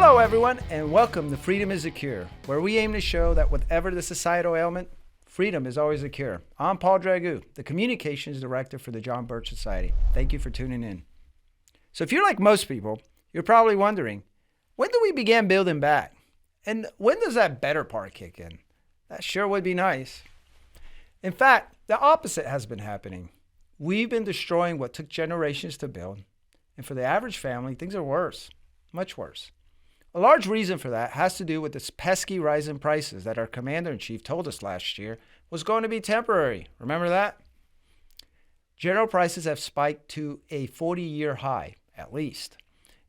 Hello, everyone, and welcome to Freedom is a Cure, where we aim to show that whatever the societal ailment, freedom is always a cure. I'm Paul Dragoo, the Communications Director for the John Birch Society. Thank you for tuning in. So if you're like most people, you're probably wondering, when do we begin building back? And when does that better part kick in? That sure would be nice. In fact, the opposite has been happening. We've been destroying what took generations to build. And for the average family, things are worse, much worse. A large reason for that has to do with this pesky rise in prices that our commander-in-chief told us last year was going to be temporary. Remember that? General prices have spiked to a 40-year high, at least,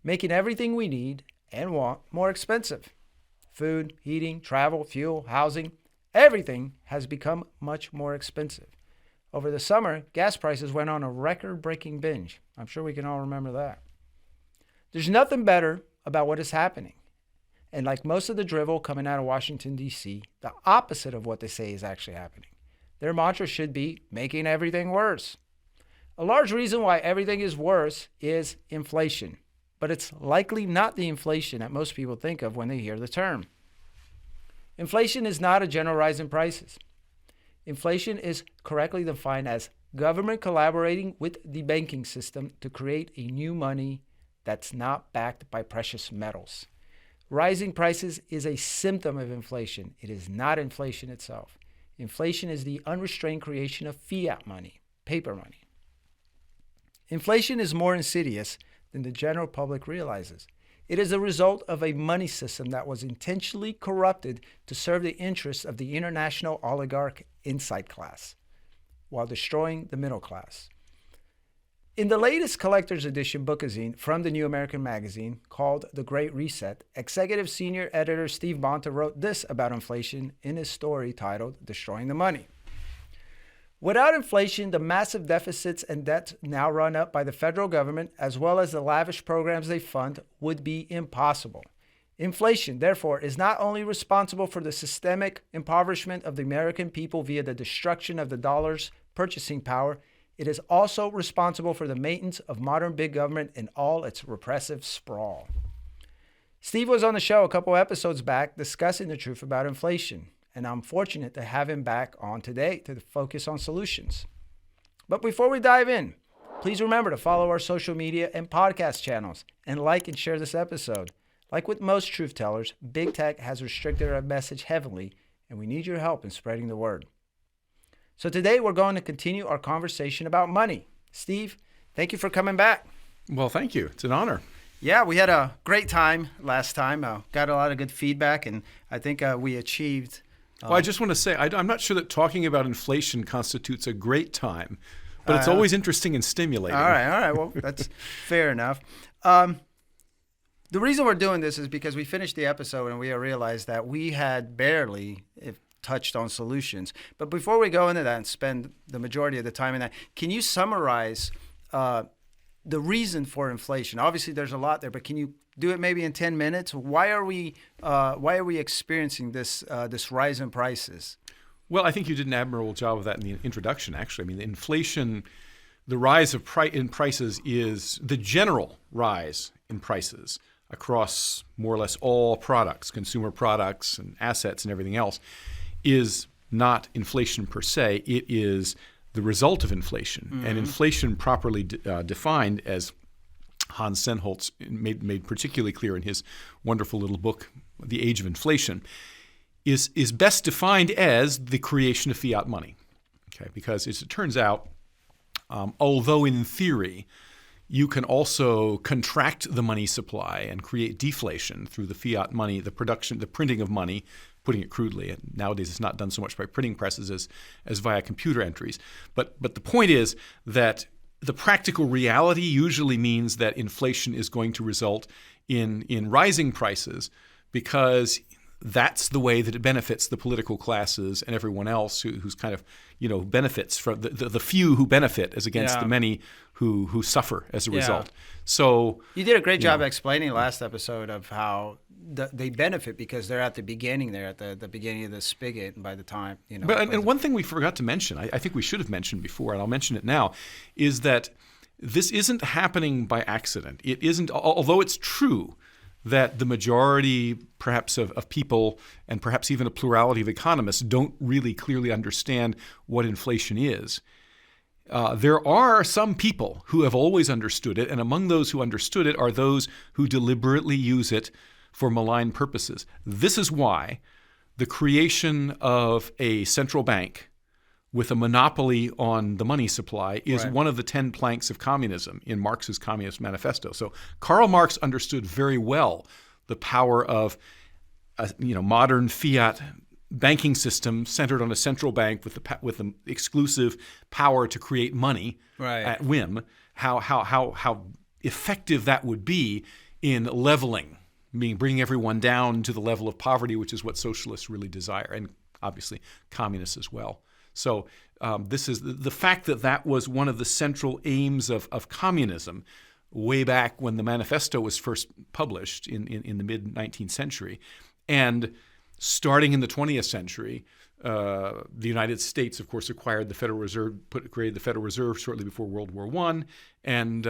making everything we need and want more expensive. Food, heating, travel, fuel, housing, everything has become much more expensive. Over the summer, gas prices went on a record-breaking binge. I'm sure we can all remember that. There's nothing better about what is happening. And like most of the drivel coming out of Washington, D.C., the opposite of what they say is actually happening. Their mantra should be making everything worse. A large reason why everything is worse is inflation, but it's likely not the inflation that most people think of when they hear the term. Inflation is not a general rise in prices. Inflation is correctly defined as government collaborating with the banking system to create a new money that's not backed by precious metals. Rising prices is a symptom of inflation. It is not inflation itself. Inflation is the unrestrained creation of fiat money, paper money. Inflation is more insidious than the general public realizes. It is a result of a money system that was intentionally corrupted to serve the interests of the international oligarch inside class, while destroying the middle class. In the latest collector's edition bookazine from the New American Magazine called The Great Reset, executive senior editor Steve Bonta wrote this about inflation in his story titled Destroying the Money. Without inflation, the massive deficits and debts now run up by the federal government, as well as the lavish programs they fund, would be impossible. Inflation, therefore, is not only responsible for the systemic impoverishment of the American people via the destruction of the dollar's purchasing power, it is also responsible for the maintenance of modern big government in all its repressive sprawl. Steve was on the show a couple episodes back discussing the truth about inflation, and I'm fortunate to have him back on today to focus on solutions. But before we dive in, please remember to follow our social media and podcast channels and like and share this episode. Like with most truth tellers, big tech has restricted our message heavily, and we need your help in spreading the word. So today we're going to continue our conversation about money. Steve, thank you for coming back. Well, thank you. It's an honor. Yeah, we had a great time last time. Got a lot of good feedback, and I think we achieved. Well, I just want to say, I'm not sure that talking about inflation constitutes a great time, but it's always interesting and stimulating. All right. Well, that's fair enough. The reason we're doing this is because we finished the episode and we realized that we had barely touched on solutions. But before we go into that and spend the majority of the time in that, can you summarize the reason for inflation? Obviously, there's a lot there, but can you do it maybe in 10 minutes? Why are we experiencing this rise in prices? Well, I think you did an admirable job of that in the introduction, actually. I mean, inflation, the rise of in prices is the general rise in prices across more or less all products, consumer products and assets and everything else, is not inflation per se. It is the result of inflation. Mm-hmm. And inflation properly defined, as Hans Sennholz made particularly clear in his wonderful little book, The Age of Inflation, is best defined as the creation of fiat money. Okay, because as it turns out, although in theory you can also contract the money supply and create deflation through the fiat money, the production, the printing of money, putting it crudely. And nowadays it's not done so much by printing presses as via computer entries. But the point is that the practical reality usually means that inflation is going to result in rising prices, because that's the way that it benefits the political classes and everyone else who's kind of, benefits from the few who benefit as against the many who suffer as a result. So you did a great job explaining last episode of how they benefit because they're at the beginning. They're at the beginning of the spigot, and by the time But and one thing we forgot to mention, I think we should have mentioned before, and I'll mention it now, is that this isn't happening by accident. It isn't, although it's true that the majority, perhaps, of people, and perhaps even a plurality of economists, don't really clearly understand what inflation is. There are some people who have always understood it, and among those who understood it are those who deliberately use it for malign purposes. This is why the creation of a central bank with a monopoly on the money supply is one of the 10 planks of communism in Marx's Communist Manifesto. So Karl Marx understood very well the power of a modern fiat banking system centered on a central bank with the exclusive power to create money at whim. How effective that would be in leveling, meaning bringing everyone down to the level of poverty, which is what socialists really desire, and obviously communists as well. So this is the fact that was one of the central aims of communism way back when the manifesto was first published in the mid-19th century. And starting in the 20th century, the United States, of course, acquired the Federal Reserve, created the Federal Reserve shortly before World War I, and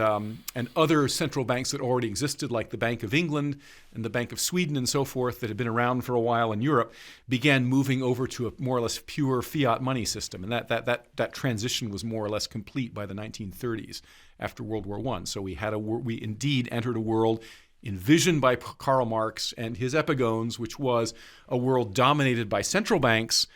other central banks that already existed, like the Bank of England and the Bank of Sweden and so forth, that had been around for a while in Europe, began moving over to a more or less pure fiat money system. And that transition was more or less complete by the 1930s after World War I. So we indeed entered a world envisioned by Karl Marx and his epigones, which was a world dominated by central banks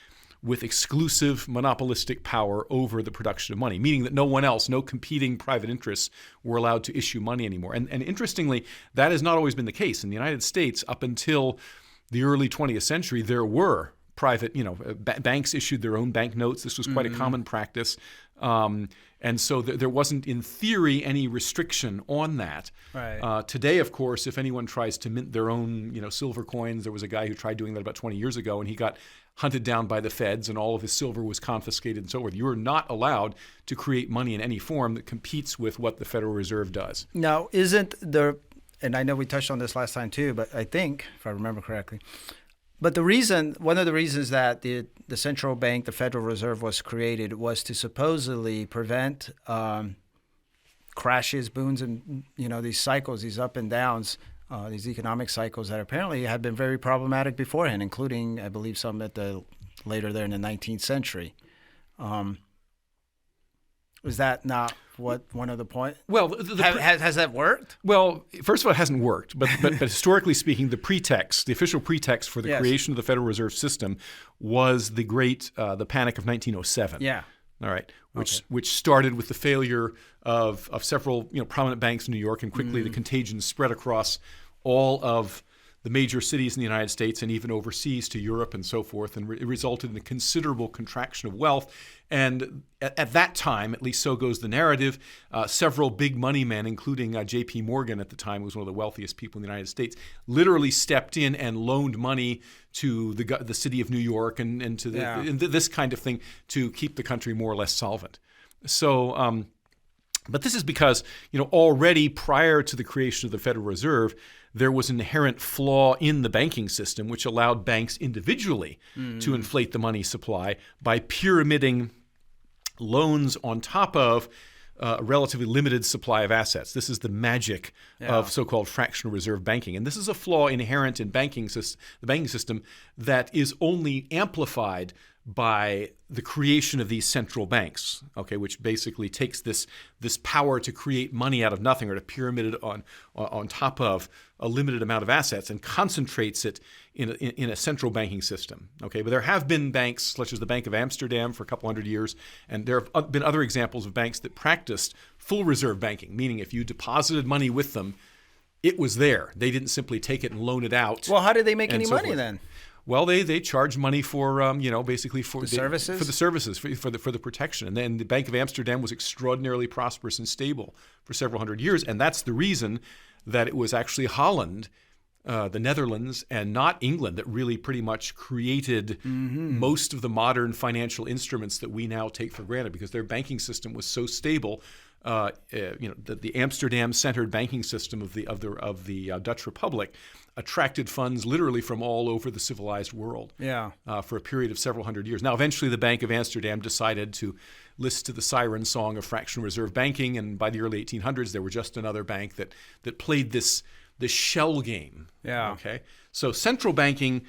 with exclusive monopolistic power over the production of money, meaning that no one else, no competing private interests were allowed to issue money anymore. And interestingly, that has not always been the case. In the United States, up until the early 20th century, there were private, banks issued their own banknotes. This was quite a common practice. And so there wasn't, in theory, any restriction on that. Right. Today, of course, if anyone tries to mint their own, silver coins, there was a guy who tried doing that about 20 years ago, and he got hunted down by the feds, and all of his silver was confiscated and so forth. You are not allowed to create money in any form that competes with what the Federal Reserve does. Now, isn't there, and I know we touched on this last time too, but I think, if I remember correctly, but one of the reasons that the central bank, the Federal Reserve, was created was to supposedly prevent crashes, booms, and these cycles, these up and downs, these economic cycles that apparently had been very problematic beforehand, including, I believe, some later there in the 19th century. Is that not one of the points? Well, has that worked? Well, first of all, it hasn't worked. But historically speaking, the official pretext for the creation of the Federal Reserve System was the Panic of 1907. Yeah. All right, which started with the failure of several prominent banks in New York, and quickly the contagion spread across all of the major cities in the United States and even overseas to Europe and so forth, and it resulted in a considerable contraction of wealth. And at that time, at least so goes the narrative, several big money men, including J.P. Morgan at the time, who was one of the wealthiest people in the United States, literally stepped in and loaned money to the city of New York and to this kind of thing to keep the country more or less solvent. So, but this is because already prior to the creation of the Federal Reserve, there was an inherent flaw in the banking system which allowed banks individually to inflate the money supply by pyramiding loans on top of a relatively limited supply of assets. This is the magic of so-called fractional reserve banking. And this is a flaw inherent in the banking system that is only amplified by the creation of these central banks, which basically takes this power to create money out of nothing, or to pyramid it on top of a limited amount of assets, and concentrates it in a central banking system. But there have been banks, such as the Bank of Amsterdam for a couple hundred years, and there have been other examples of banks that practiced full reserve banking, meaning if you deposited money with them, it was there. They didn't simply take it and loan it out. Well, how did they make any money then? Well, they charge money for basically for the services, for the protection. And then the Bank of Amsterdam was extraordinarily prosperous and stable for several hundred years, and that's the reason that it was actually Holland, the Netherlands, and not England that really pretty much created most of the modern financial instruments that we now take for granted, because their banking system was so stable. The Amsterdam-centered banking system of the Dutch Republic attracted funds literally from all over the civilized world for a period of several hundred years. Now, eventually, the Bank of Amsterdam decided to listen to the siren song of fractional reserve banking, and by the early 1800s, there were just another bank that played this the shell game. Yeah. Okay. So central banking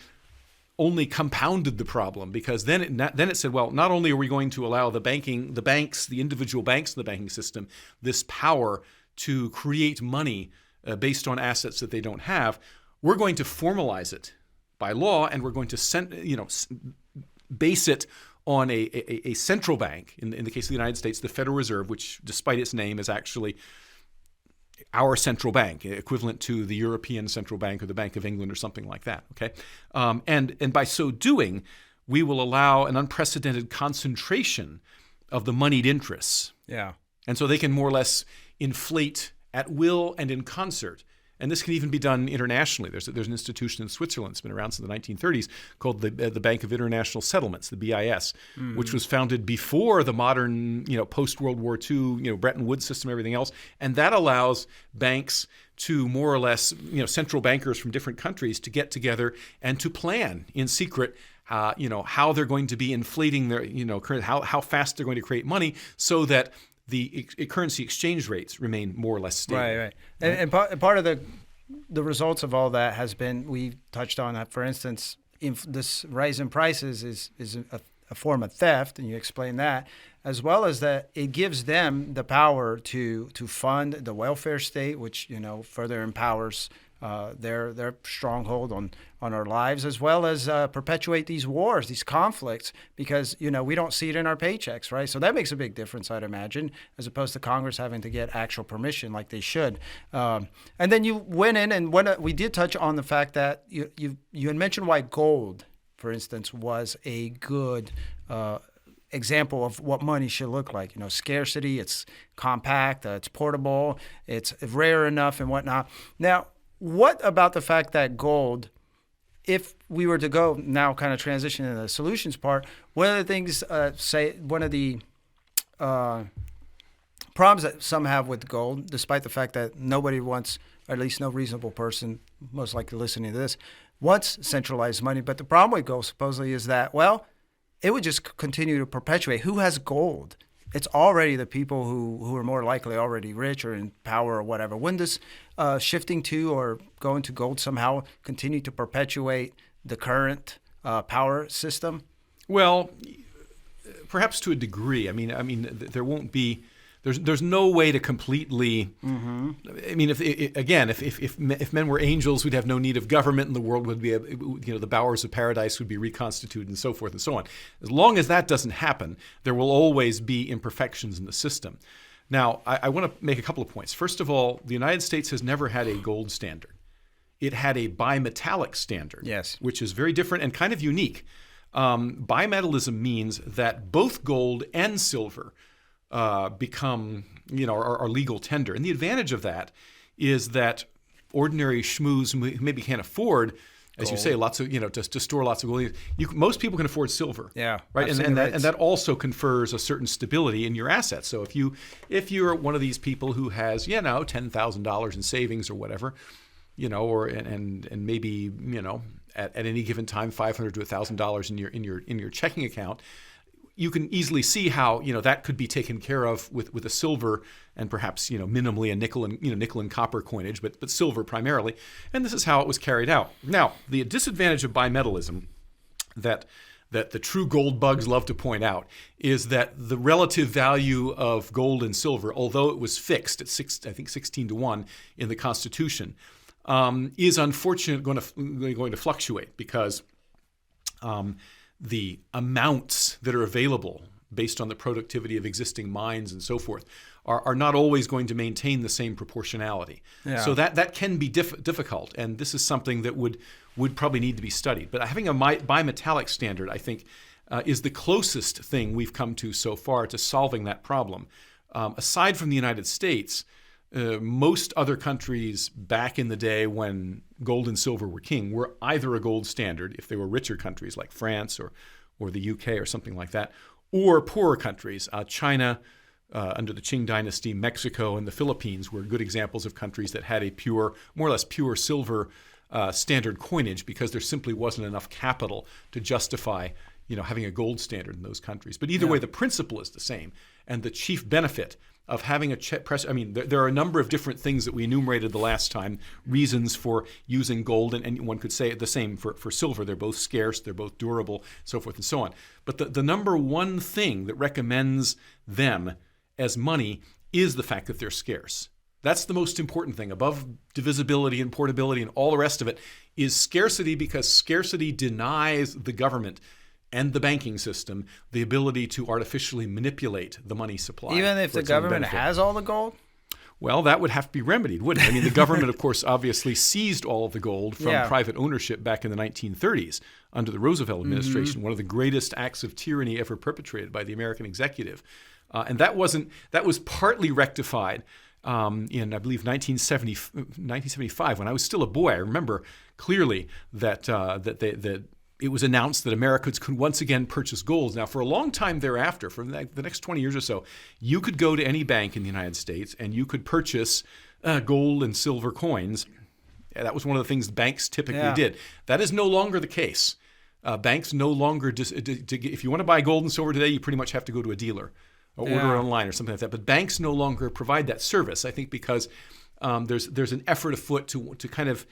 only compounded the problem, because then it said, well, not only are we going to allow the individual banks in the banking system, this power to create money based on assets that they don't have, we're going to formalize it by law, and we're going to base it on a central bank. In the case of the United States, the Federal Reserve, which, despite its name, is actually our central bank, equivalent to the European Central Bank or the Bank of England or something like that. Okay, and by so doing, we will allow an unprecedented concentration of the moneyed interests. Yeah, and so they can more or less inflate at will and in concert. And this can even be done internationally. There's an institution in Switzerland that's been around since the 1930s called the Bank of International Settlements, the BIS, which was founded before the modern, post-World War II, Bretton Woods system, everything else. And that allows banks to more or less, central bankers from different countries to get together and to plan in secret how they're going to be inflating their, how fast they're going to create money, so that the currency exchange rates remain more or less stable. Right. And part of the results of all that has been, we touched on that, for instance, this rise in prices is a form of theft, and you explain that, as well as that it gives them the power to fund the welfare state, which further empowers their stronghold on our lives, as well as perpetuate these wars, these conflicts, because we don't see it in our paychecks, right? So that makes a big difference, I'd imagine, as opposed to Congress having to get actual permission like they should. And then you went in, and we did touch on the fact that you had mentioned why gold, for instance, was a good example of what money should look like. Scarcity, it's compact, it's portable, it's rare enough, and whatnot. Now, what about the fact that gold, if we were to go now kind of transition into the solutions part, one of the things, one of the problems that some have with gold, despite the fact that nobody wants, or at least no reasonable person, most likely listening to this, wants centralized money. But the problem with gold supposedly is that, well, it would just continue to perpetuate. Who has gold? It's already the people who are more likely already rich or in power or whatever. Wouldn't this shifting to or going to gold somehow continue to perpetuate the current power system? Well, perhaps to a degree. I mean, there won't be. There's no way to completely. Mm-hmm. I mean, if men were angels, we'd have no need of government, and the world would be, the bowers of paradise would be reconstituted, and so forth and so on. As long as that doesn't happen, there will always be imperfections in the system. Now, I want to make a couple of points. First of all, the United States has never had a gold standard. It had a bimetallic standard, yes, which is very different and kind of unique. Bimetallism means that both gold and silver become, are legal tender. And the advantage of that is that ordinary schmooze who maybe can't afford, as you say, lots of, to store lots of gold. Most people can afford silver. Yeah. Right. And that also confers a certain stability in your assets. So if you're one of these people who has, $10,000 in savings or whatever, and maybe, at any given time, $500 to $1,000 in your checking account, you can easily see how that could be taken care of with a silver and perhaps minimally a nickel and copper coinage, but silver primarily. And this is how it was carried out. Now, the disadvantage of bimetallism that the true gold bugs love to point out is that the relative value of gold and silver, although it was fixed at 16 to 1 in the Constitution, is unfortunately going to fluctuate because the amounts that are available based on the productivity of existing mines and so forth are not always going to maintain the same proportionality. Yeah. So that can be difficult, and this is something that would probably need to be studied. But having a bimetallic standard, I think, is the closest thing we've come to so far to solving that problem. Aside from the United States, most other countries back in the day when gold and silver were king were either a gold standard, if they were richer countries like France or the UK or something like that, or poorer countries. China, under the Qing dynasty, Mexico, and the Philippines were good examples of countries that had a more or less pure silver standard coinage because there simply wasn't enough capital to justify having a gold standard in those countries. But either way, the principle is the same. And the chief benefit of having a press. I mean, there are a number of different things that we enumerated the last time, reasons for using gold, and one could say the same for silver. They're both scarce, they're both durable, so forth and so on. But the number one thing that recommends them as money is the fact that they're scarce. That's the most important thing, above divisibility and portability and all the rest of it, is scarcity, because scarcity denies the government and the banking system the ability to artificially manipulate the money supply. Even if the government has all the gold? Well, that would have to be remedied, wouldn't it? I mean, the government, of course, obviously seized all of the gold from private ownership back in the 1930s under the Roosevelt administration, one of the greatest acts of tyranny ever perpetrated by the American executive. And that was partly rectified in, I believe, 1975, when I was still a boy. I remember clearly that it was announced that Americans could once again purchase gold. Now, for a long time thereafter, for the next 20 years or so, you could go to any bank in the United States and you could purchase gold and silver coins. That was one of the things banks typically did. That is no longer the case. Banks no longer, if you want to buy gold and silver today, you pretty much have to go to a dealer or order it online or something like that. But banks no longer provide that service, I think, because there's an effort afoot to kind of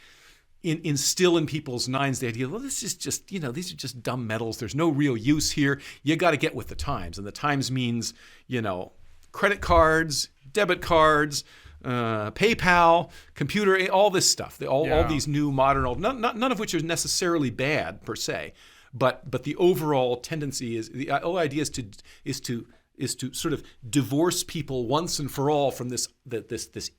instill in people's minds the idea, well, this is just, these are just dumb metals. There's no real use here. You got to get with the times. And the times means, credit cards, debit cards, PayPal, computer, all this stuff. All these new modern, none of which are necessarily bad per se. But the overall tendency is, the whole idea is to sort of divorce people once and for all from this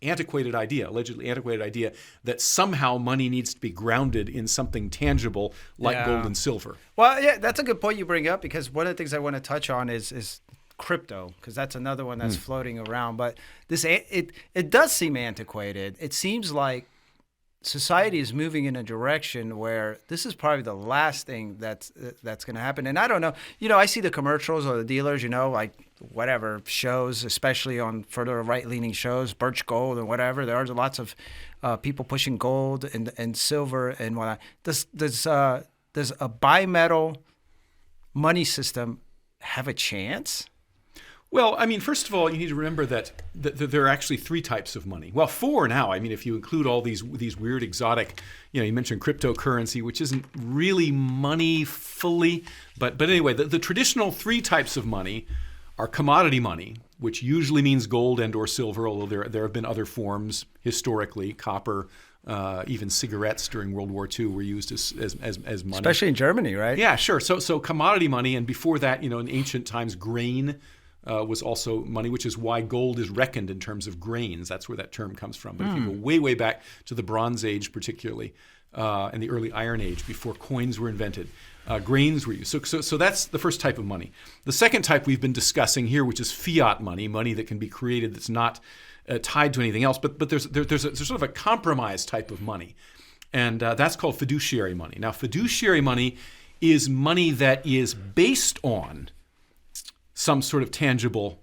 antiquated idea, allegedly antiquated idea, that somehow money needs to be grounded in something tangible like gold and silver. Well, yeah, that's a good point you bring up, because one of the things I want to touch on is crypto, because that's another one that's floating around. But it does seem antiquated. It seems like society is moving in a direction where this is probably the last thing that's going to happen. And I don't know, I see the commercials or the dealers, like whatever shows, especially on further right-leaning shows, Birch Gold and whatever. There are lots of people pushing gold and silver and whatnot. Does a bimetal money system have a chance? Well, I mean, first of all, you need to remember that there are actually three types of money. Well, four now. I mean, if you include all these weird exotic, you mentioned cryptocurrency, which isn't really money fully. But anyway, the traditional three types of money are commodity money, which usually means gold and or silver, although there have been other forms historically. Copper, even cigarettes during World War II were used as money. Especially in Germany, right? Yeah, sure. So commodity money, and before that, in ancient times, grain was also money, which is why gold is reckoned in terms of grains. That's where that term comes from. But if you go way, way back to the Bronze Age particularly, and the early Iron Age, before coins were invented, grains were used. So that's the first type of money. The second type we've been discussing here, which is fiat money that can be created that's not tied to anything else. But there's sort of a compromise type of money, and that's called fiduciary money. Now, fiduciary money is money that is based on some sort of tangible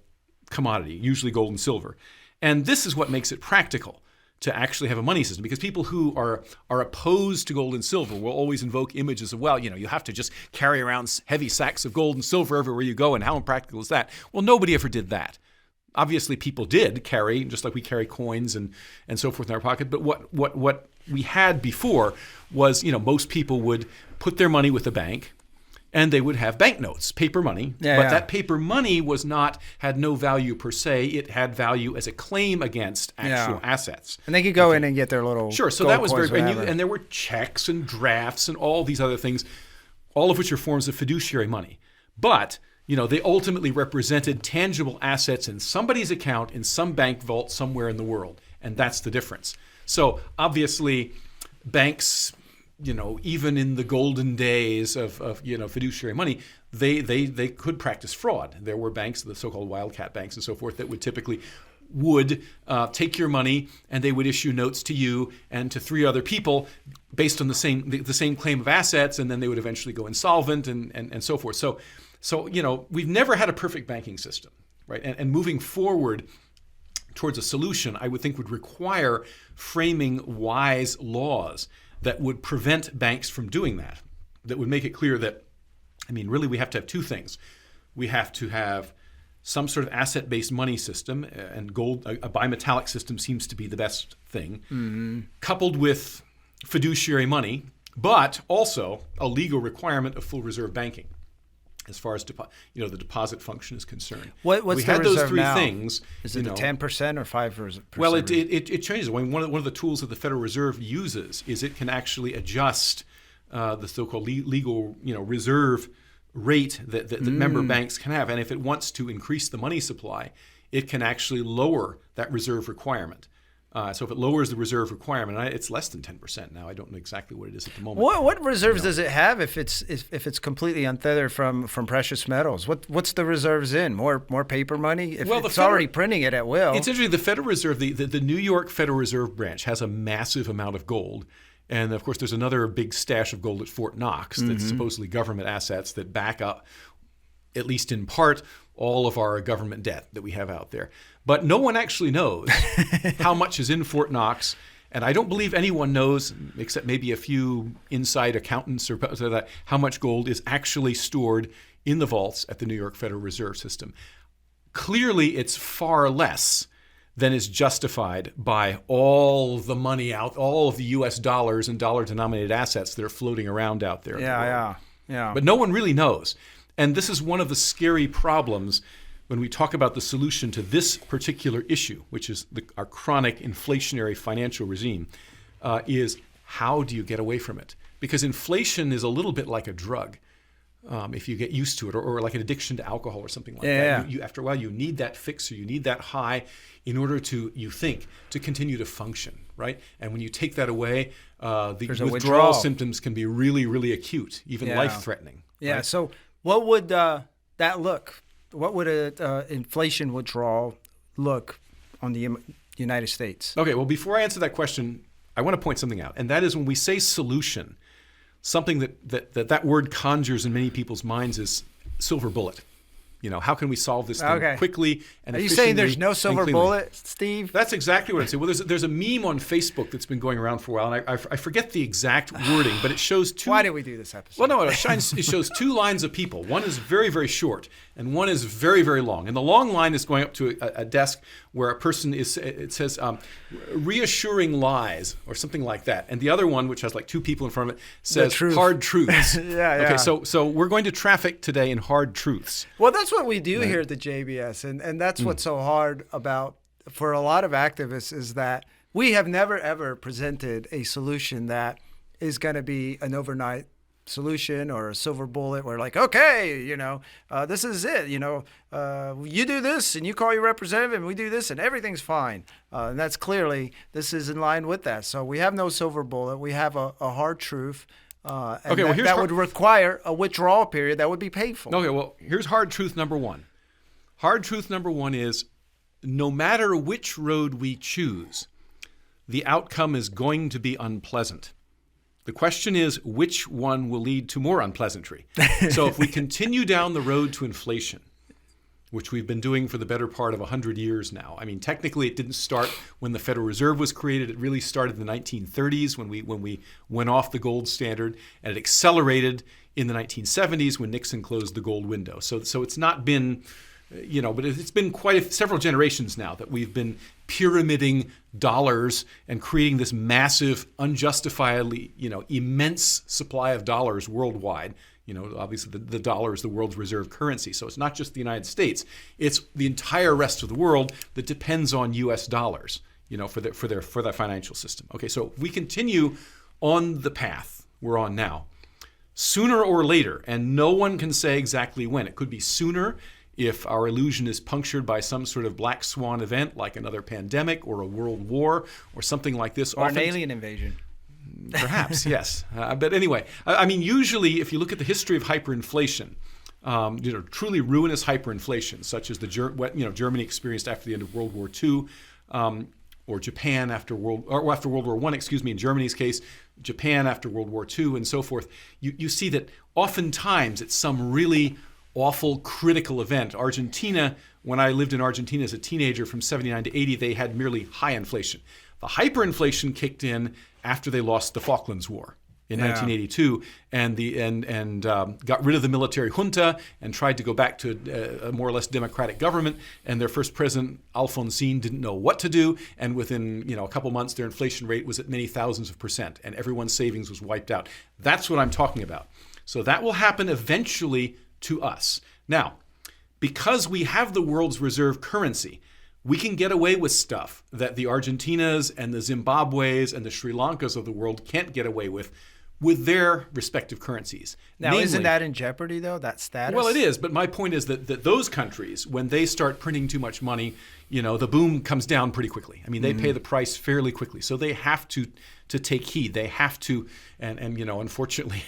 commodity, usually gold and silver. And this is what makes it practical to actually have a money system, because people who are opposed to gold and silver will always invoke images of, well, you have to just carry around heavy sacks of gold and silver everywhere you go, and how impractical is that? Well, nobody ever did that. Obviously, people did carry, just like we carry coins and so forth in our pocket. But what we had before was, most people would put their money with the bank, and they would have banknotes, paper money. But that paper money had no value per se. It had value as a claim against actual assets. And they could go in and get their little so that was very, and there were checks and drafts and all these other things, all of which are forms of fiduciary money. But they ultimately represented tangible assets in somebody's account in some bank vault somewhere in the world, and that's the difference. So obviously, banks, even in the golden days of fiduciary money, they could practice fraud. There were banks, the so-called wildcat banks and so forth, that would typically take your money, and they would issue notes to you and to three other people based on the same claim of assets, and then they would eventually go insolvent and so forth. So we've never had a perfect banking system, right? And moving forward towards a solution, I would think would require framing wise laws that would prevent banks from doing that would make it clear that, really we have to have two things. We have to have some sort of asset-based money system, and gold, a bimetallic system seems to be the best thing, coupled with fiduciary money, but also a legal requirement of full reserve banking as far as the deposit function is concerned. What's we the had those reserve three now? things. Is it the 10% or 5%? Well, it changes. One of the tools that the Federal Reserve uses is it can actually adjust the so-called legal reserve rate that member banks can have. And if it wants to increase the money supply, it can actually lower that reserve requirement. So if it lowers the reserve requirement, it's less than 10% now. I don't know exactly what it is at the moment. What reserves does it have if it's completely untethered from precious metals? What's the reserves in? More paper money? It's already printing it at will. It's interesting. The Federal Reserve, the New York Federal Reserve branch has a massive amount of gold. And of course, there's another big stash of gold at Fort Knox that's supposedly government assets that back up, at least in part, all of our government debt that we have out there. But no one actually knows how much is in Fort Knox. And I don't believe anyone knows, except maybe a few inside accountants or that, how much gold is actually stored in the vaults at the New York Federal Reserve System. Clearly, it's far less than is justified by all the money all of the U.S. dollars and dollar-denominated assets that are floating around out there. Yeah. But no one really knows. And this is one of the scary problems when we talk about the solution to this particular issue, which is our chronic inflationary financial regime, is how do you get away from it? Because inflation is a little bit like a drug. If you get used to it, or like an addiction to alcohol or something like that. You, after a while, you need that fix, or you need that high in order to continue to function, right? And when you take that away, the withdrawal symptoms can be really, really acute, even life-threatening. Yeah, right? So what would that look? What would an inflation withdrawal look on the United States? Okay, well, before I answer that question, I want to point something out, and that is when we say solution, something that word conjures in many people's minds is silver bullet. How can we solve this thing quickly and efficiently? Are you saying there's no silver bullet, Steve? That's exactly what I'm saying. Well, there's a meme on Facebook that's been going around for a while, and I forget the exact wording, but it shows two. Why did we do this episode? Well, no, it shows two lines of people. One is very, very short, and one is very, very long. And the long line is going up to a desk where a person it says reassuring lies or something like that. And the other one, which has like two people in front of it, says hard truths. Yeah. Okay, so we're going to traffic today in hard truths. Well, that's what we do here at the JBS, and that's what's so hard for a lot of activists is that we have never ever presented a solution that is going to be an overnight solution or a silver bullet. We're like, okay, this is it. You do this and you call your representative and we do this and everything's fine. And that's clearly, this is in line with that. So we have no silver bullet. We have a hard truth. That would require a withdrawal period that would be painful. Okay, well, here's hard truth number one. Hard truth number one is no matter which road we choose, the outcome is going to be unpleasant. The question is, which one will lead to more unpleasantry? So if we continue down the road to inflation, which we've been doing for the better part of 100 years now. I mean, technically it didn't start when the Federal Reserve was created. It really started in the 1930s when we went off the gold standard, and it accelerated in the 1970s when Nixon closed the gold window. So it's not been, but it's been several generations now that we've been pyramiding dollars and creating this massive, unjustifiably, immense supply of dollars worldwide. Obviously the dollar is the world's reserve currency. So it's not just the United States. It's the entire rest of the world that depends on U.S. dollars, for their financial system. Okay, so we continue on the path we're on now. Sooner or later, and no one can say exactly when. It could be sooner if our illusion is punctured by some sort of black swan event like another pandemic or a world war or something like this. Or an alien invasion. Perhaps, yes. But anyway, I mean, usually if you look at the history of hyperinflation, truly ruinous hyperinflation, such as Germany experienced after the end of World War II, or Japan after World War I, in Germany's case, Japan after World War II, and so forth, you see that oftentimes it's some really awful critical event. Argentina, when I lived in Argentina as a teenager from 79 to 80, they had merely high inflation. The hyperinflation kicked in after they lost the Falklands War. in 1982, and got rid of the military junta and tried to go back to a more or less democratic government. And their first president, Alfonsín, didn't know what to do. And within a couple months, their inflation rate was at many thousands of percent, and everyone's savings was wiped out. That's what I'm talking about. So that will happen eventually to us. Now, because we have the world's reserve currency, we can get away with stuff that the Argentinas and the Zimbabwe's and the Sri Lankas of the world can't get away with their respective currencies. Now, Namely, isn't that in jeopardy, though, that status? Well, it is, but my point is that those countries, when they start printing too much money, the boom comes down pretty quickly. I mean, they pay the price fairly quickly. So they have to take heed. They have to, and unfortunately,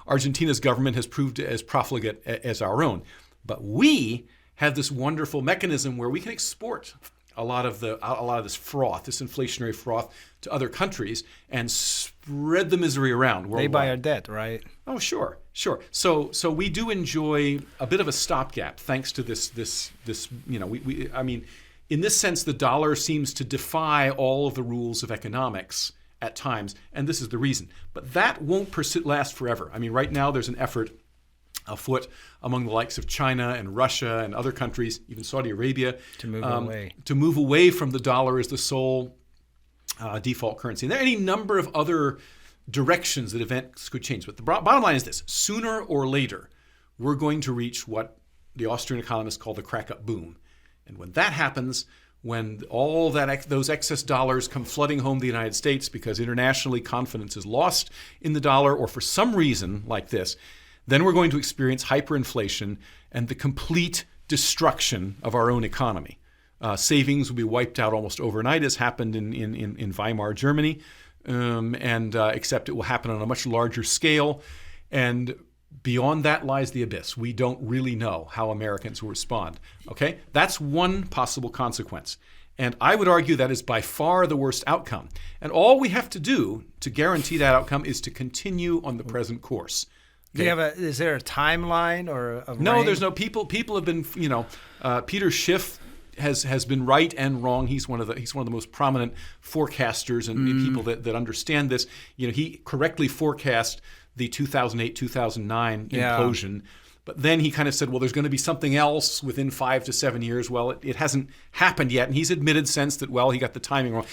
Argentina's government has proved as profligate as our own. But we have this wonderful mechanism where we can export a lot of this froth, this inflationary froth, to other countries and spread the misery around worldwide. They buy our debt, right? Oh, sure. So we do enjoy a bit of a stopgap thanks to this. I mean, in this sense, the dollar seems to defy all of the rules of economics at times, and this is the reason. But that won't last forever. I mean, right now there's an effort afoot among the likes of China and Russia and other countries, even Saudi Arabia, to move away from the dollar as the sole default currency. And there are any number of other directions that events could change. But the bottom line is this: sooner or later, we're going to reach what the Austrian economists call the crack-up boom. And when that happens, when all those excess dollars come flooding home to the United States because internationally confidence is lost in the dollar, or for some reason like this, then we're going to experience hyperinflation and the complete destruction of our own economy. Savings will be wiped out almost overnight, as happened in Weimar, Germany, except it will happen on a much larger scale. And beyond that lies the abyss. We don't really know how Americans will respond. Okay? That's one possible consequence. And I would argue that is by far the worst outcome. And all we have to do to guarantee that outcome is to continue on the present course. Okay. Is there a timeline or a No, range? there's no. People have been, Peter Schiff has been right and wrong. He's one of the most prominent forecasters and people that understand this. He correctly forecast the 2008-2009 implosion. But then he kind of said, well, there's going to be something else within 5 to 7 years. Well, it hasn't happened yet. And he's admitted since that, well, he got the timing wrong.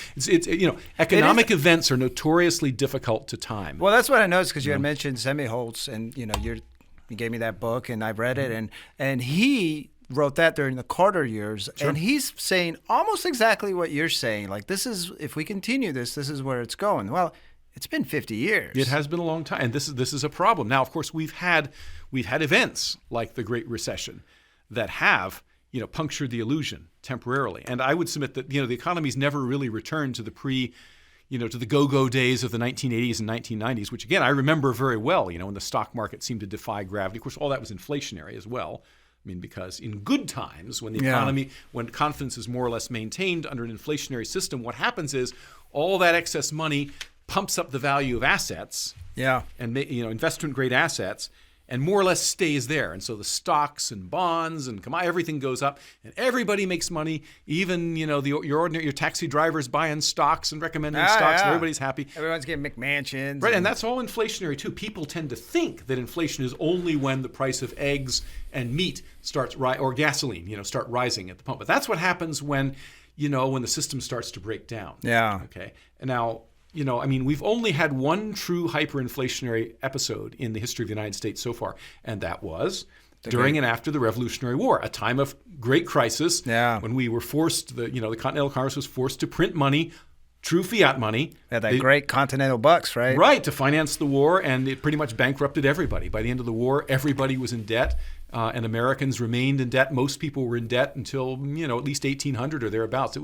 Economic events are notoriously difficult to time. Well, that's what I noticed, because you had mentioned Semiholz, and, you gave me that book and I've read it. And he wrote that during the Carter years. Sure. And he's saying almost exactly what you're saying. Like, if we continue this is where it's going. Well, it's been 50 years. It has been a long time, and this is a problem. Now, of course, we've had events like the Great Recession that have punctured the illusion temporarily. And I would submit that the economy's never really returned to the to the go-go days of the 1980s and 1990s, which again I remember very well. When the stock market seemed to defy gravity. Of course, all that was inflationary as well. I mean, because in good times, when the economy, when confidence is more or less maintained under an inflationary system, what happens is all that excess money pumps up the value of assets, and investment-grade assets, and more or less stays there. And so the stocks and bonds and everything goes up, and everybody makes money. Even your taxi drivers buying stocks and recommending stocks, and everybody's happy. Everyone's getting McMansions, right? And that's all inflationary too. People tend to think that inflation is only when the price of eggs and meat starts or gasoline, start rising at the pump. But that's what happens when the system starts to break down. Yeah. Okay. And now, we've only had one true hyperinflationary episode in the history of the United States so far, and that was during and after the Revolutionary War, a time of great crisis when we were forced, the Continental Congress was forced to print money, true fiat money. Great Continental bucks, right? Right, to finance the war, and it pretty much bankrupted everybody. By the end of the war, everybody was in debt, and Americans remained in debt. Most people were in debt until, at least 1800 or thereabouts.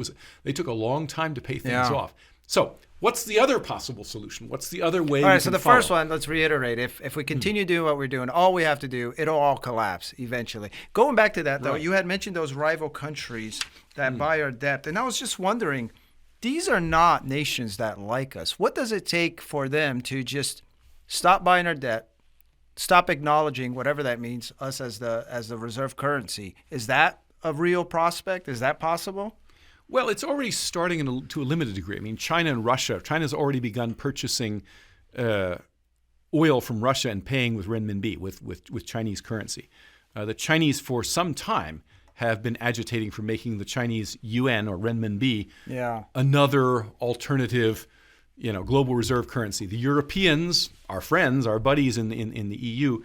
They took a long time to pay things off. So, what's the other possible solution? What's the other way? All right, so the first one, let's reiterate. If we continue doing what we're doing, all we have to do, it'll all collapse eventually. Going back to that, though, you had mentioned those rival countries that buy our debt. And I was just wondering, these are not nations that like us. What does it take for them to just stop buying our debt, stop acknowledging whatever that means, us as the reserve currency? Is that a real prospect? Is that possible? Well, it's already starting to a limited degree. I mean, China and Russia. China's already begun purchasing oil from Russia and paying with renminbi, with Chinese currency. The Chinese, for some time, have been agitating for making the Chinese yuan or renminbi another alternative, global reserve currency. The Europeans, our friends, our buddies in the EU,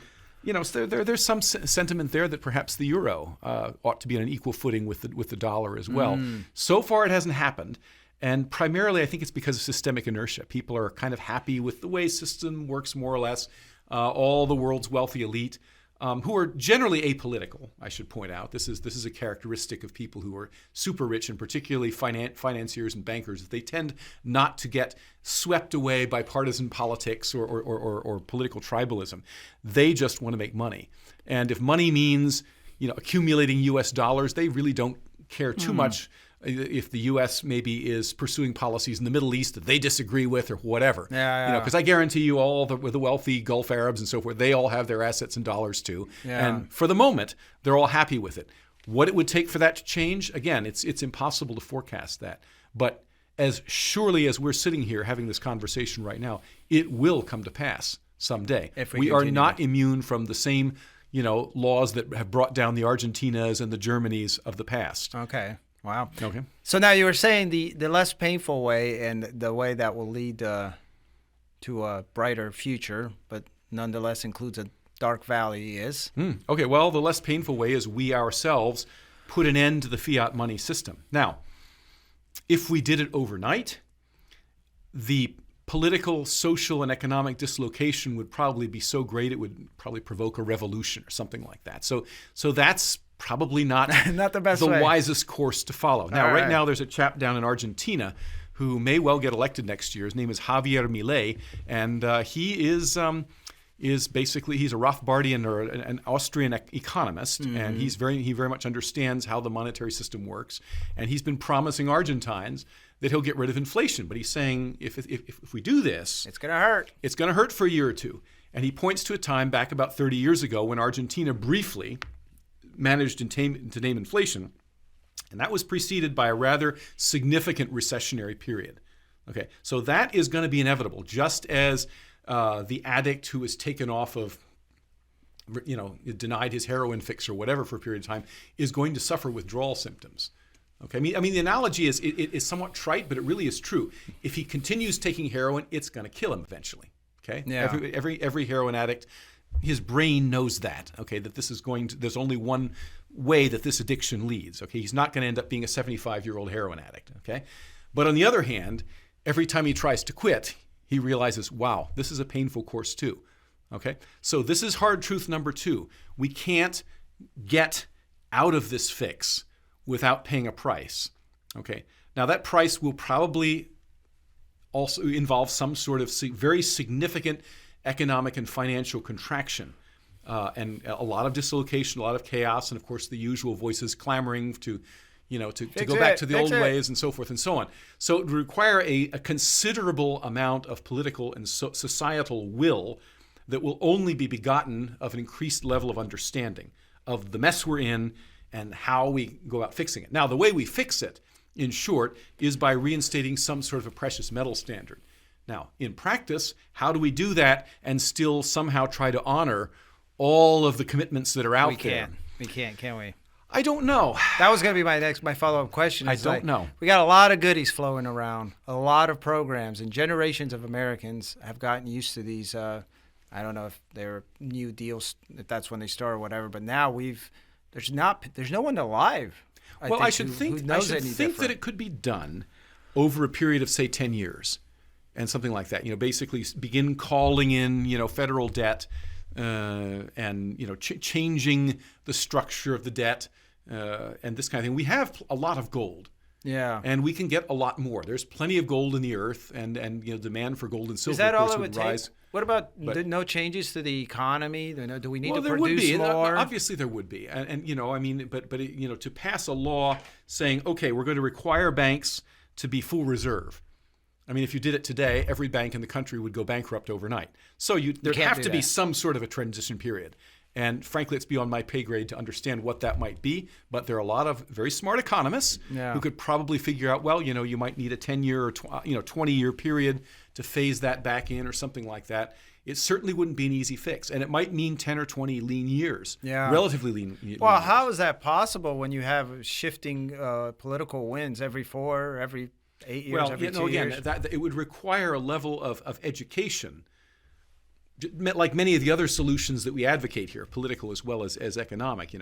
so there's some sentiment there that perhaps the euro ought to be on an equal footing with the dollar as well. So far, it hasn't happened. And primarily, I think it's because of systemic inertia. People are kind of happy with the way system works, more or less. All the world's wealthy elite, who are generally apolitical, I should point out. This is a characteristic of people who are super rich, and particularly financiers and bankers. They tend not to get swept away by partisan politics or political tribalism. They just want to make money. And if money means accumulating U.S. dollars, they really don't care too much if the U.S. maybe is pursuing policies in the Middle East that they disagree with or whatever. Because I guarantee you all the wealthy Gulf Arabs and so forth, they all have their assets in dollars too. And for the moment, they're all happy with it. What it would take for that to change, again, it's impossible to forecast that. But as surely as we're sitting here having this conversation right now, it will come to pass someday. We are not immune from the same laws that have brought down the Argentinas and the Germanys of the past. Okay. Wow. Okay. So now you were saying the less painful way and the way that will lead to a brighter future, but nonetheless includes a dark valley is? Okay. Well, the less painful way is we ourselves put an end to the fiat money system. Now, if we did it overnight, the political, social, and economic dislocation would probably be so great it would probably provoke a revolution or something like that. So that's probably not the best way. Wisest course to follow. Now, right now, there's a chap down in Argentina who may well get elected next year. His name is Javier Milei, and he is basically, he's a Rothbardian or an Austrian economist, and he very much understands how the monetary system works, and he's been promising Argentines that he'll get rid of inflation. But he's saying if we do this, it's going to hurt. It's going to hurt for a year or two. And he points to a time back about 30 years ago when Argentina briefly managed to tame inflation, and that was preceded by a rather significant recessionary period. Okay, so that is going to be inevitable, just as the addict who is taken off of, denied his heroin fix or whatever for a period of time, is going to suffer withdrawal symptoms. Okay, I mean the analogy is it is somewhat trite, but it really is true. If he continues taking heroin, it's going to kill him eventually. Okay, every heroin addict, his brain knows that, okay, that this is there's only one way that this addiction leads, okay? He's not going to end up being a 75-year-old heroin addict, okay? But on the other hand, every time he tries to quit, he realizes, wow, this is a painful course too, okay? So this is hard truth number 2. We can't get out of this fix without paying a price, okay? Now that price will probably also involve some sort of very significant economic and financial contraction, and a lot of dislocation, a lot of chaos, and of course the usual voices clamoring to go back to the old ways and so forth and so on. So it would require a considerable amount of political and societal will that will only be begotten of an increased level of understanding of the mess we're in and how we go about fixing it. Now, the way we fix it, in short, is by reinstating some sort of a precious metal standard. Now, in practice, how do we do that and still somehow try to honor all of the commitments that are out there? We can't, can we? I don't know. That was going to be my follow-up question. I don't know. We got a lot of goodies flowing around, a lot of programs, and generations of Americans have gotten used to these. I don't know if they're new deals, if that's when they start or whatever, but now there's no one alive. I should think that it could be done over a period of, say, 10 years. And something like that, basically begin calling in, federal debt, and changing the structure of the debt, and this kind of thing. We have a lot of gold, and we can get a lot more. There's plenty of gold in the earth, and demand for gold and silver. Is that all it would take? What about no changes to the economy? Do we need to there produce would be. more? Obviously, there would be, and to pass a law saying, okay, we're going to require banks to be full reserve. I mean, if you did it today, every bank in the country would go bankrupt overnight. So there'd have to be some sort of a transition period. And frankly, it's beyond my pay grade to understand what that might be. But there are a lot of very smart economists who could probably figure out, well, you might need a 10-year or 20-year period to phase that back in or something like that, it certainly wouldn't be an easy fix. And it might mean 10 or 20 lean years, relatively lean years. Well, how is that possible when you have shifting political winds every 8 years, every 2 years? It would require a level of education, like many of the other solutions that we advocate here, political as well as economic.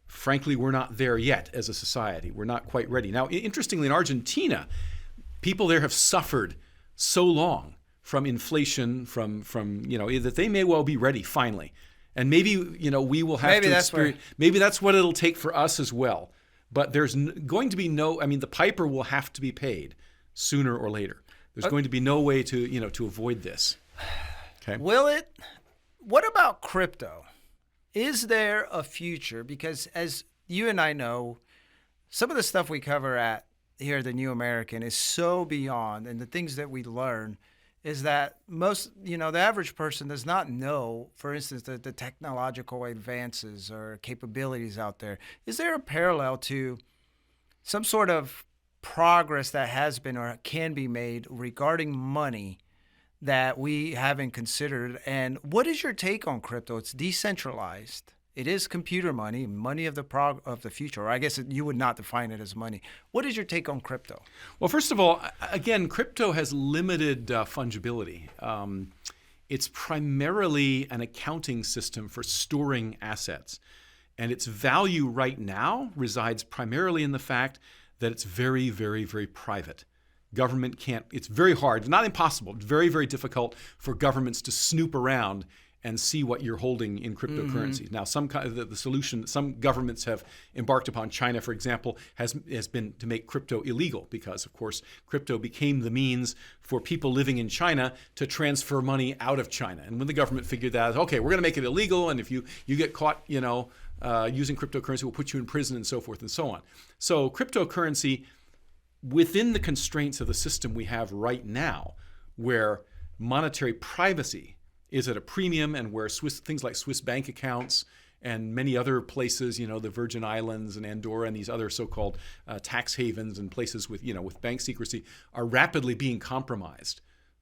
Frankly, we're not there yet as a society. We're not quite ready. Now, interestingly, in Argentina, people there have suffered so long from inflation, from that they may well be ready finally. And maybe, we will have to experience. Maybe that's what it'll take for us as well. But there's going to be the piper will have to be paid sooner or later. There's going to be no way to avoid this. Okay. Will it? What about crypto? Is there a future? Because as you and I know, some of the stuff we cover here at the New American is so beyond, and the things that we learn is that the average person does not know, for instance, the technological advances or capabilities out there. Is there a parallel to some sort of progress that has been or can be made regarding money that we haven't considered? And what is your take on crypto? It's decentralized. It is computer money of the future. Or I guess you would not define it as money. What is your take on crypto? Well, first of all, again, crypto has limited fungibility. It's primarily an accounting system for storing assets. And its value right now resides primarily in the fact that it's very, very, very private. Government can't, it's very hard, not impossible, it's very, very difficult for governments to snoop around and see what you're holding in cryptocurrencies. Now, the solution some governments have embarked upon, China, for example, has been to make crypto illegal because, of course, crypto became the means for people living in China to transfer money out of China. And when the government figured that out, okay, we're going to make it illegal, and if you get caught, using cryptocurrency, we'll put you in prison and so forth and so on. So cryptocurrency, within the constraints of the system we have right now, where monetary privacy is at a premium and where things like Swiss bank accounts and many other places, the Virgin Islands and Andorra and these other so-called tax havens and places with bank secrecy are rapidly being compromised.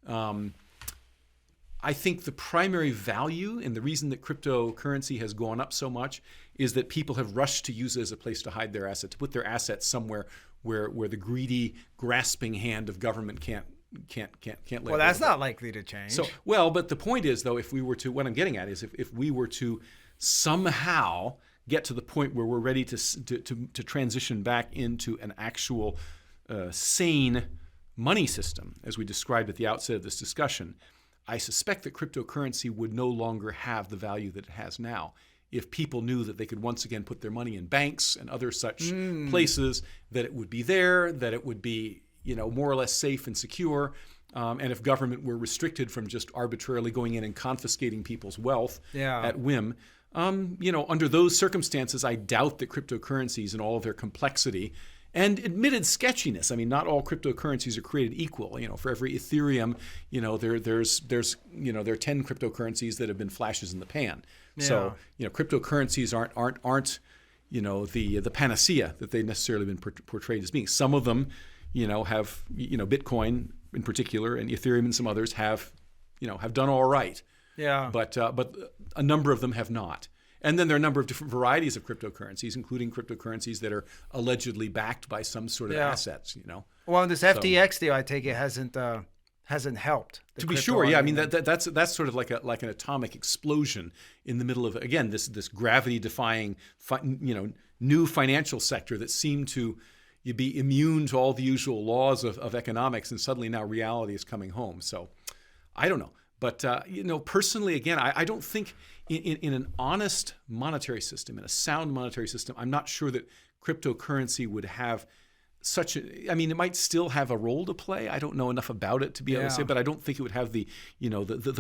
I think the primary value and the reason that cryptocurrency has gone up so much is that people have rushed to use it as a place to hide their assets, to put their assets somewhere where the greedy, grasping hand of government can't let. Well, that's not likely to change. But the point is, though, if we were to, what I'm getting at is, if we were to somehow get to the point where we're ready to transition back into an actual sane money system, as we described at the outset of this discussion, I suspect that cryptocurrency would no longer have the value that it has now. If people knew that they could once again put their money in banks and other such places, that it would be there, that it would be more or less safe and secure, and if government were restricted from just arbitrarily going in and confiscating people's wealth at whim, under those circumstances, I doubt that cryptocurrencies and all of their complexity and admitted sketchiness. I mean, not all cryptocurrencies are created equal. For every Ethereum, there are 10 cryptocurrencies that have been flashes in the pan. Yeah. So, cryptocurrencies aren't the panacea that they've necessarily been portrayed as being. Some of them, have Bitcoin in particular and Ethereum and some others have done all right. Yeah. But a number of them have not. And then there are a number of different varieties of cryptocurrencies, including cryptocurrencies that are allegedly backed by some sort of assets. Well, this FTX deal, I take it, hasn't helped. To be sure, yeah. I mean, that's sort of like an atomic explosion in the middle of, again, this gravity-defying new financial sector that seemed to be immune to all the usual laws of economics, and suddenly now reality is coming home. So I don't know. But, personally, again, I don't think in an honest monetary system, in a sound monetary system, I'm not sure that cryptocurrency would have it might still have a role to play. I don't know enough about it to be able to say, but I don't think it would have the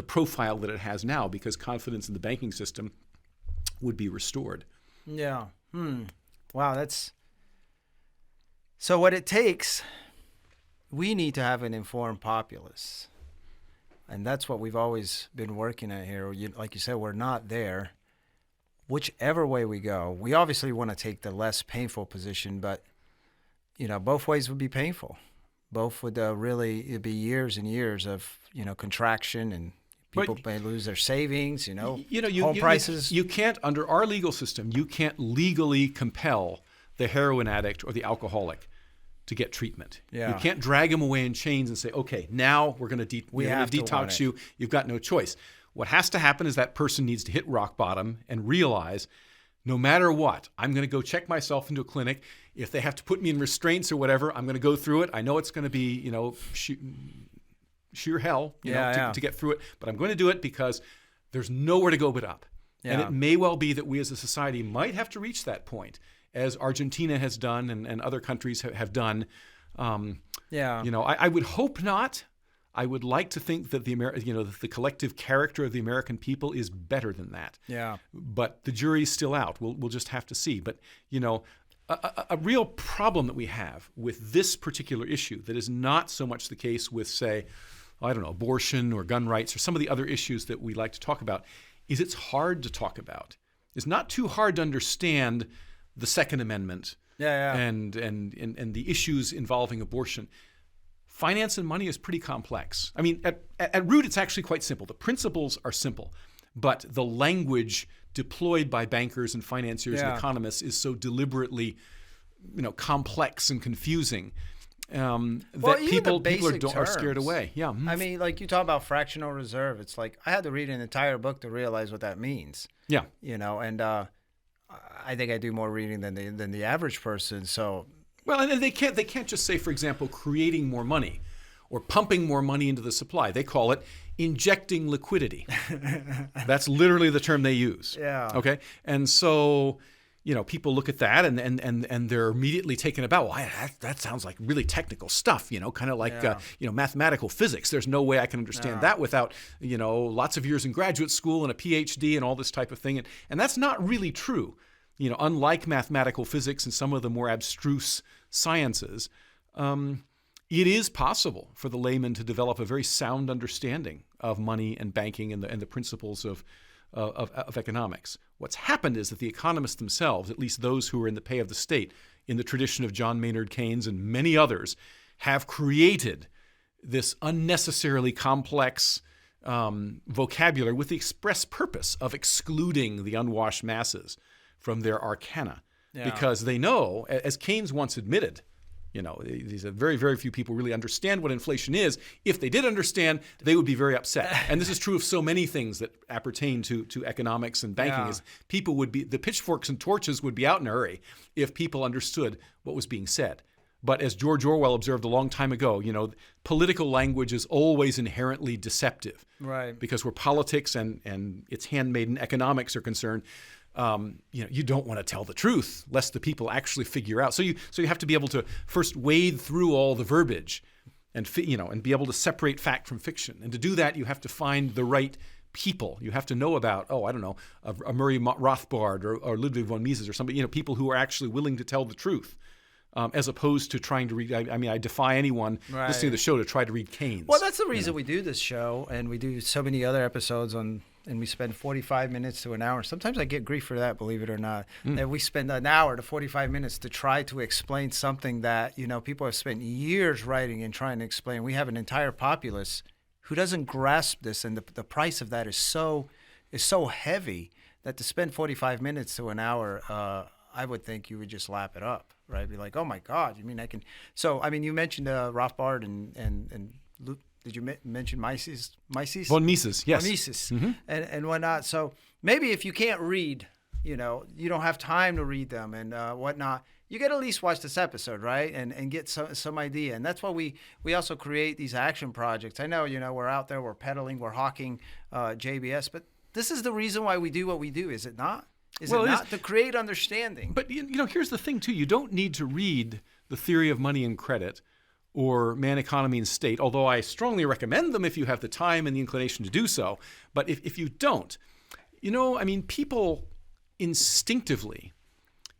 profile that it has now, because confidence in the banking system would be restored. Yeah. Wow, so what it takes, we need to have an informed populace. And that's what we've always been working at here. Like you said, we're not there. Whichever way we go, we obviously want to take the less painful position, but both ways would be painful. both would really, it'd be years and years of, contraction, and people may lose their savings, home prices. You can't, under our legal system, you can't legally compel the heroin addict or the alcoholic to get treatment. Yeah. You can't drag them away in chains and say, okay, now we're going to detox you. You've got no choice. What has to happen is that person needs to hit rock bottom and realize, no matter what, I'm going to go check myself into a clinic. If they have to put me in restraints or whatever, I'm going to go through it. I know it's going to be, sheer hell, to get through it. But I'm going to do it because there's nowhere to go but up. Yeah. And it may well be that we as a society might have to reach that point, as Argentina has done and other countries have done. I would hope not. I would like to think that the collective character of the American people is better than that. Yeah. But the jury's still out. We'll just have to see. But a real problem that we have with this particular issue that is not so much the case with, say, abortion or gun rights or some of the other issues that we like to talk about, is it's hard to talk about. It's not too hard to understand the Second Amendment and the issues involving abortion. Finance and money is pretty complex. I mean, at root, it's actually quite simple. The principles are simple, but the language deployed by bankers and financiers and economists is so deliberately, complex and confusing that people are scared away. Yeah. I mean, like you talk about fractional reserve. It's like I had to read an entire book to realize what that means. Yeah. And I think I do more reading than the average person. So. Well, and they can't just say, for example, creating more money or pumping more money into the supply. They call it injecting liquidity. That's literally the term they use. Yeah. Okay. And so, people look at that and they're immediately taken aback. Well, that sounds like really technical stuff, kind of like, mathematical physics. There's no way I can understand that without, lots of years in graduate school and a PhD and all this type of thing. And that's not really true. Unlike mathematical physics and some of the more abstruse sciences, it is possible for the layman to develop a very sound understanding of money and banking and the principles of economics. What's happened is that the economists themselves, at least those who are in the pay of the state, in the tradition of John Maynard Keynes and many others, have created this unnecessarily complex vocabulary with the express purpose of excluding the unwashed masses from their arcana, because they know, as Keynes once admitted, these are very, very few people really understand what inflation is. If they did understand, they would be very upset. And this is true of so many things that appertain to economics and banking. Is people would be, the pitchforks and torches would be out in a hurry if people understood what was being said. But as George Orwell observed a long time ago, political language is always inherently deceptive. Right. Because where politics and its handmaiden economics are concerned, you don't want to tell the truth lest the people actually figure out. So you have to be able to first wade through all the verbiage and be able to separate fact from fiction. And to do that, you have to find the right people. You have to know about, a Murray Rothbard or Ludwig von Mises or somebody, people who are actually willing to tell the truth. As opposed to trying to read, I defy anyone listening to the show to try to read Keynes. Well, that's the reason we do this show, and we do so many other episodes and we spend 45 minutes to an hour. Sometimes I get grief for that, believe it or not. That we spend an hour to 45 minutes to try to explain something that, people have spent years writing and trying to explain. We have an entire populace who doesn't grasp this, and the price of that is so heavy that to spend 45 minutes to an hour, I would think you would just lap it up, right? Be like, oh my God, you mean I can? So, you mentioned Rothbard and Luke. Did you mention Mises? Von Mises, yes. Von Mises, and whatnot. So maybe if you can't read, you don't have time to read them and whatnot, you got to at least watch this episode, right? And get some idea. And that's why we also create these action projects. I know, we're out there, we're peddling, we're hawking JBS, but this is the reason why we do what we do, is it not? Is it not to create understanding? But here's the thing too: you don't need to read The Theory of Money and Credit or Man, Economy, and State, although I strongly recommend them if you have the time and the inclination to do so. But if you don't, people instinctively,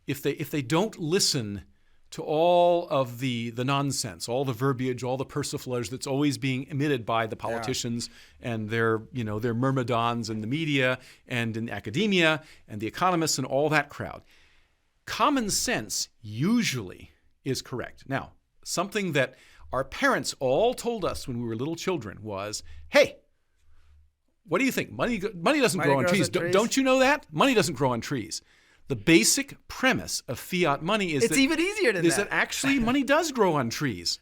if they don't listen to all of the nonsense, all the verbiage, all the persiflage that's always being emitted by the politicians and their myrmidons in the media and in academia and the economists and all that crowd, common sense usually is correct. Now, something that our parents all told us when we were little children was, hey, what do you think? Money doesn't grow on trees. Don't you know that? Money doesn't grow on trees. The basic premise of fiat money is it's even easier than that actually money does grow on trees,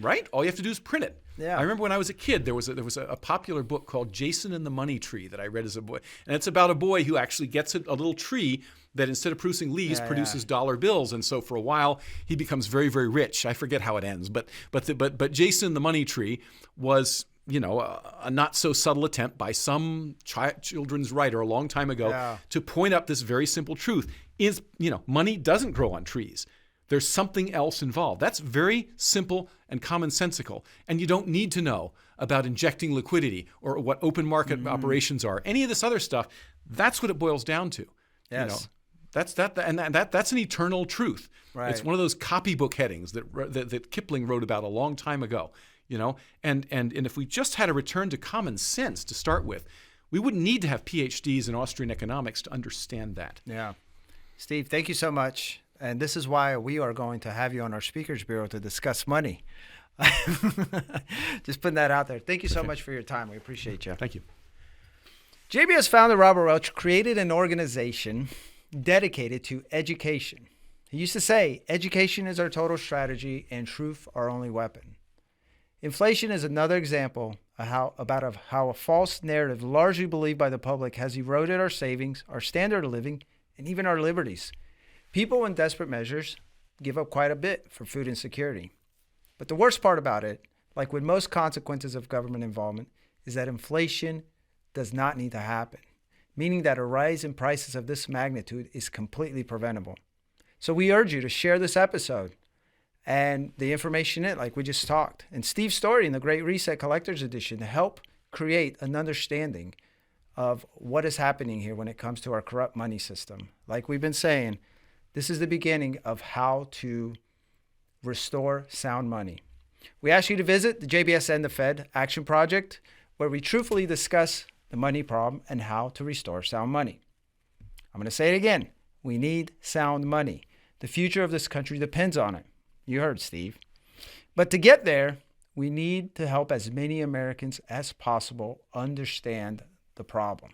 right? All you have to do is print it. Yeah. I remember when I was a kid, there was a popular book called Jason and the Money Tree that I read as a boy. And it's about a boy who actually gets a little tree that instead of producing leaves, produces dollar bills. And so for a while, he becomes very, very rich. I forget how it ends. But Jason and the Money Tree was, a not so subtle attempt by some children's writer a long time ago to point up this very simple truth is, money doesn't grow on trees. There's something else involved. That's very simple and commonsensical. And you don't need to know about injecting liquidity or what open market operations are. Any of this other stuff, that's what it boils down to. Yes. That's an eternal truth. Right. It's one of those copybook headings that Kipling wrote about a long time ago. And if we just had a return to common sense to start with, we wouldn't need to have PhDs in Austrian economics to understand that. Yeah. Steve, thank you so much. And this is why we are going to have you on our Speakers Bureau to discuss money. Just putting that out there. Thank you so much for your time. We appreciate you. Thank you. JBS founder Robert Welch created an organization dedicated to education. He used to say, education is our total strategy and truth our only weapon. Inflation is another example of how a false narrative largely believed by the public has eroded our savings, our standard of living, and even our liberties. People in desperate measures give up quite a bit for food insecurity. But the worst part about it, like with most consequences of government involvement, is that inflation does not need to happen, meaning that a rise in prices of this magnitude is completely preventable. So we urge you to share this episode and the information in it, like we just talked, and Steve's story in the Great Reset Collector's Edition to help create an understanding of what is happening here when it comes to our corrupt money system. Like we've been saying, this is the beginning of how to restore sound money. We ask you to visit the JBS and the Fed Action Project, where we truthfully discuss the money problem and how to restore sound money. I'm going to say it again. We need sound money. The future of this country depends on it. You heard Steve. But to get there, we need to help as many Americans as possible understand the problem.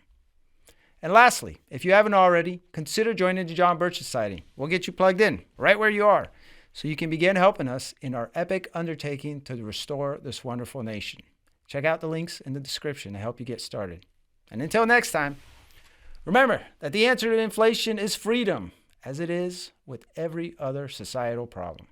And lastly, if you haven't already, consider joining the John Birch Society. We'll get you plugged in right where you are so you can begin helping us in our epic undertaking to restore this wonderful nation. Check out the links in the description to help you get started. And until next time, remember that the answer to inflation is freedom, as it is with every other societal problem.